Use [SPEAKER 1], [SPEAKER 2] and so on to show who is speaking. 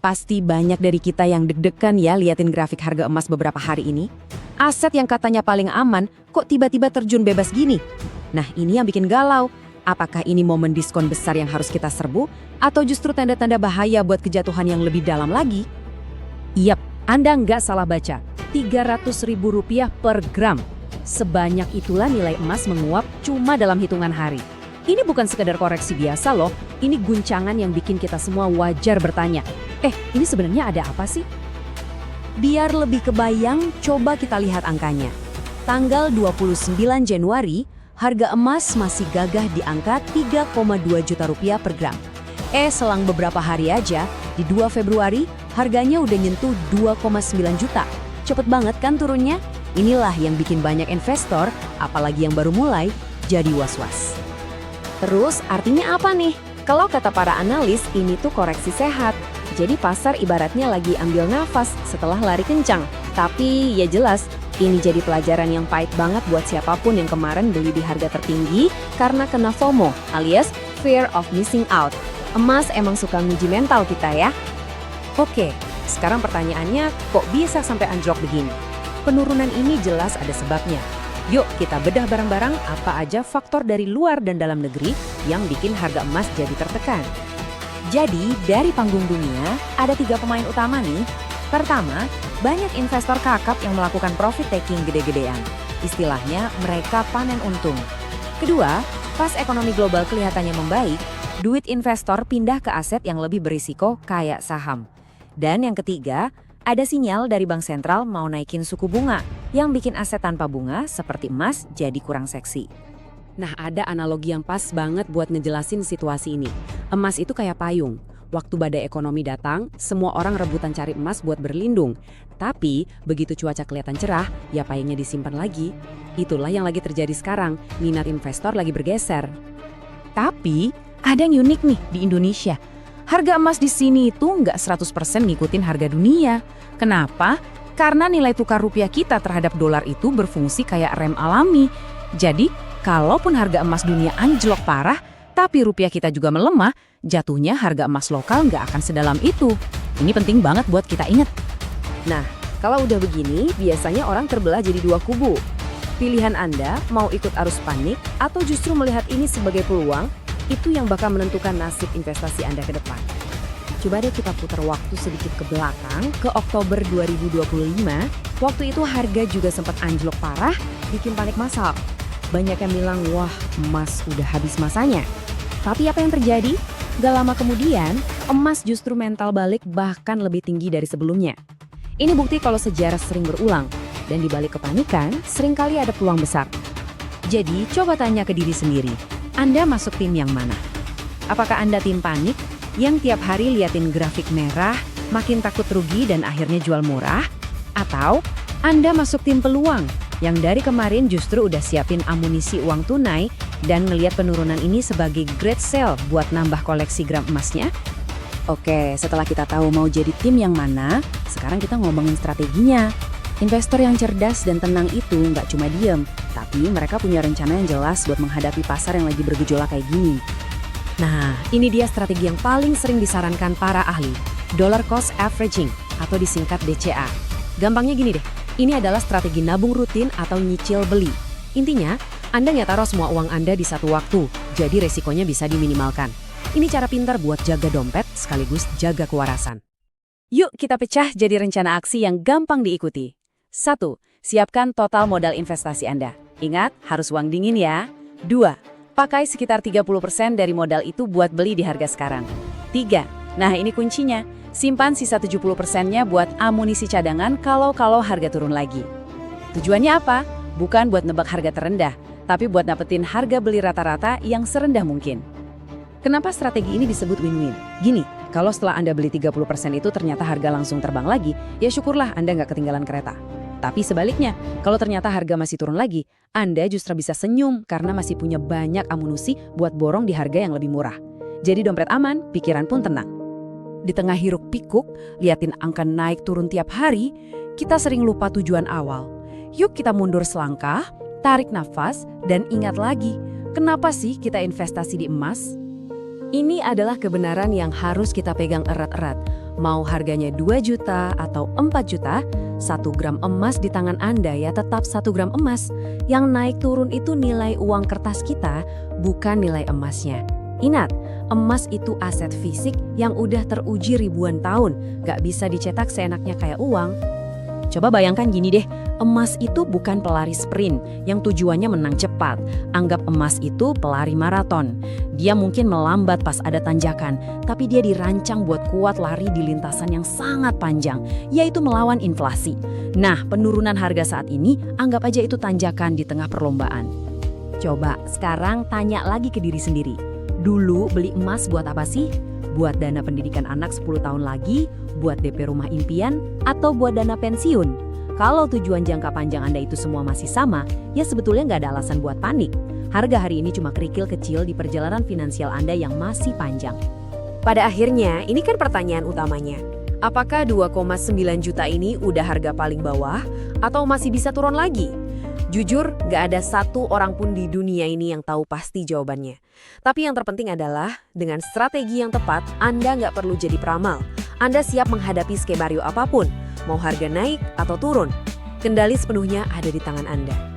[SPEAKER 1] Pasti banyak dari kita yang deg-degan ya liatin grafik harga emas beberapa hari ini. Aset yang katanya paling aman, kok tiba-tiba terjun bebas gini? Nah, ini yang bikin galau. Apakah ini momen diskon besar yang harus kita serbu? Atau justru tanda-tanda bahaya buat kejatuhan yang lebih dalam lagi?
[SPEAKER 2] Yap, Anda nggak salah baca. Rp300.000 per gram. Sebanyak itulah nilai emas menguap cuma dalam hitungan hari. Ini bukan sekedar koreksi biasa loh, ini guncangan yang bikin kita semua wajar bertanya, ini sebenarnya ada apa sih?
[SPEAKER 1] Biar lebih kebayang, coba kita lihat angkanya. Tanggal 29 Januari, harga emas masih gagah di angka 3,2 juta rupiah per gram. Selang beberapa hari aja, di 2 Februari, harganya udah nyentuh 2,9 juta. Cepet banget kan turunnya? Inilah yang bikin banyak investor, apalagi yang baru mulai, jadi was-was. Terus artinya apa nih? Kalau kata para analis, ini tuh koreksi sehat. Jadi pasar ibaratnya lagi ambil nafas setelah lari kencang. Tapi ya jelas, ini jadi pelajaran yang pahit banget buat siapapun yang kemarin beli di harga tertinggi karena kena FOMO alias fear of missing out. Emas emang suka nguji mental kita ya. Oke, sekarang pertanyaannya kok bisa sampai anjlok begini? Penurunan ini jelas ada sebabnya. Yuk kita bedah bareng-bareng apa aja faktor dari luar dan dalam negeri yang bikin harga emas jadi tertekan. Jadi dari panggung dunia ada 3 pemain utama nih. Pertama, banyak investor kakap yang melakukan profit taking gede-gedean. Istilahnya mereka panen untung. Kedua, pas ekonomi global kelihatannya membaik, duit investor pindah ke aset yang lebih berisiko kayak saham. Dan yang ketiga, ada sinyal dari bank sentral mau naikin suku bunga yang bikin aset tanpa bunga seperti emas jadi kurang seksi. Nah, ada analogi yang pas banget buat ngejelasin situasi ini. Emas itu kayak payung. Waktu badai ekonomi datang, semua orang rebutan cari emas buat berlindung. Tapi, begitu cuaca kelihatan cerah, ya payungnya disimpan lagi. Itulah yang lagi terjadi sekarang, minat investor lagi bergeser. Tapi, ada yang unik nih di Indonesia. Harga emas di sini itu nggak 100% ngikutin harga dunia. Kenapa? Karena nilai tukar rupiah kita terhadap dolar itu berfungsi kayak rem alami. Jadi, kalaupun harga emas dunia anjlok parah, tapi rupiah kita juga melemah, jatuhnya harga emas lokal nggak akan sedalam itu. Ini penting banget buat kita ingat. Nah, kalau udah begini, biasanya orang terbelah jadi 2 kubu. Pilihan Anda mau ikut arus panik atau justru melihat ini sebagai peluang, itu yang bakal menentukan nasib investasi Anda ke depan. Coba deh kita putar waktu sedikit ke belakang, ke Oktober 2025. Waktu itu harga juga sempat anjlok parah, bikin panik massal. Banyak yang bilang, wah emas udah habis masanya. Tapi apa yang terjadi? Gak lama kemudian, emas justru mental balik bahkan lebih tinggi dari sebelumnya. Ini bukti kalau sejarah sering berulang, dan di balik kepanikan, seringkali ada peluang besar. Jadi, coba tanya ke diri sendiri, Anda masuk tim yang mana? Apakah Anda tim panik, yang tiap hari liatin grafik merah, makin takut rugi dan akhirnya jual murah? Atau Anda masuk tim peluang, yang dari kemarin justru udah siapin amunisi uang tunai dan ngelihat penurunan ini sebagai great sale buat nambah koleksi gram emasnya? Oke, setelah kita tahu mau jadi tim yang mana, sekarang kita ngomongin strateginya. Investor yang cerdas dan tenang itu nggak cuma diem, tapi mereka punya rencana yang jelas buat menghadapi pasar yang lagi bergejolak kayak gini. Nah, ini dia strategi yang paling sering disarankan para ahli, dollar cost averaging atau disingkat DCA. Gampangnya gini deh, ini adalah strategi nabung rutin atau nyicil beli. Intinya, Anda nggak taruh semua uang Anda di satu waktu, jadi resikonya bisa diminimalkan. Ini cara pintar buat jaga dompet sekaligus jaga kewarasan. Yuk kita pecah jadi rencana aksi yang gampang diikuti. 1. Siapkan total modal investasi Anda. Ingat, harus uang dingin ya. 2. Pakai sekitar 30% dari modal itu buat beli di harga sekarang. 3. Nah ini kuncinya, simpan sisa 70%-nya buat amunisi cadangan kalau harga turun lagi. Tujuannya apa? Bukan buat nebak harga terendah, tapi buat dapetin harga beli rata-rata yang serendah mungkin. Kenapa strategi ini disebut win-win? Gini, kalau setelah Anda beli 30% itu ternyata harga langsung terbang lagi, ya syukurlah Anda nggak ketinggalan kereta. Tapi sebaliknya, kalau ternyata harga masih turun lagi, Anda justru bisa senyum karena masih punya banyak amunisi buat borong di harga yang lebih murah. Jadi dompet aman, pikiran pun tenang. Di tengah hiruk pikuk, liatin angka naik turun tiap hari, kita sering lupa tujuan awal. Yuk kita mundur selangkah, tarik nafas, dan ingat lagi, kenapa sih kita investasi di emas? Ini adalah kebenaran yang harus kita pegang erat-erat. Mau harganya 2 juta atau 4 juta, 1 gram emas di tangan Anda ya tetap 1 gram emas. Yang naik turun itu nilai uang kertas kita, bukan nilai emasnya. Ingat, emas itu aset fisik yang udah teruji ribuan tahun, gak bisa dicetak seenaknya kayak uang. Coba bayangkan gini deh, emas itu bukan pelari sprint yang tujuannya menang cepat. Anggap emas itu pelari maraton. Dia mungkin melambat pas ada tanjakan, tapi dia dirancang buat kuat lari di lintasan yang sangat panjang, yaitu melawan inflasi. Nah, penurunan harga saat ini, anggap aja itu tanjakan di tengah perlombaan. Coba sekarang tanya lagi ke diri sendiri. Dulu beli emas buat apa sih? Buat dana pendidikan anak 10 tahun lagi, buat DP rumah impian, atau buat dana pensiun? Kalau tujuan jangka panjang Anda itu semua masih sama, ya sebetulnya nggak ada alasan buat panik. Harga hari ini cuma kerikil kecil di perjalanan finansial Anda yang masih panjang. Pada akhirnya, ini kan pertanyaan utamanya. Apakah 2,9 juta ini udah harga paling bawah, atau masih bisa turun lagi? Jujur, gak ada satu orang pun di dunia ini yang tahu pasti jawabannya. Tapi yang terpenting adalah, dengan strategi yang tepat, Anda gak perlu jadi peramal. Anda siap menghadapi skenario apapun, mau harga naik atau turun. Kendali sepenuhnya ada di tangan Anda.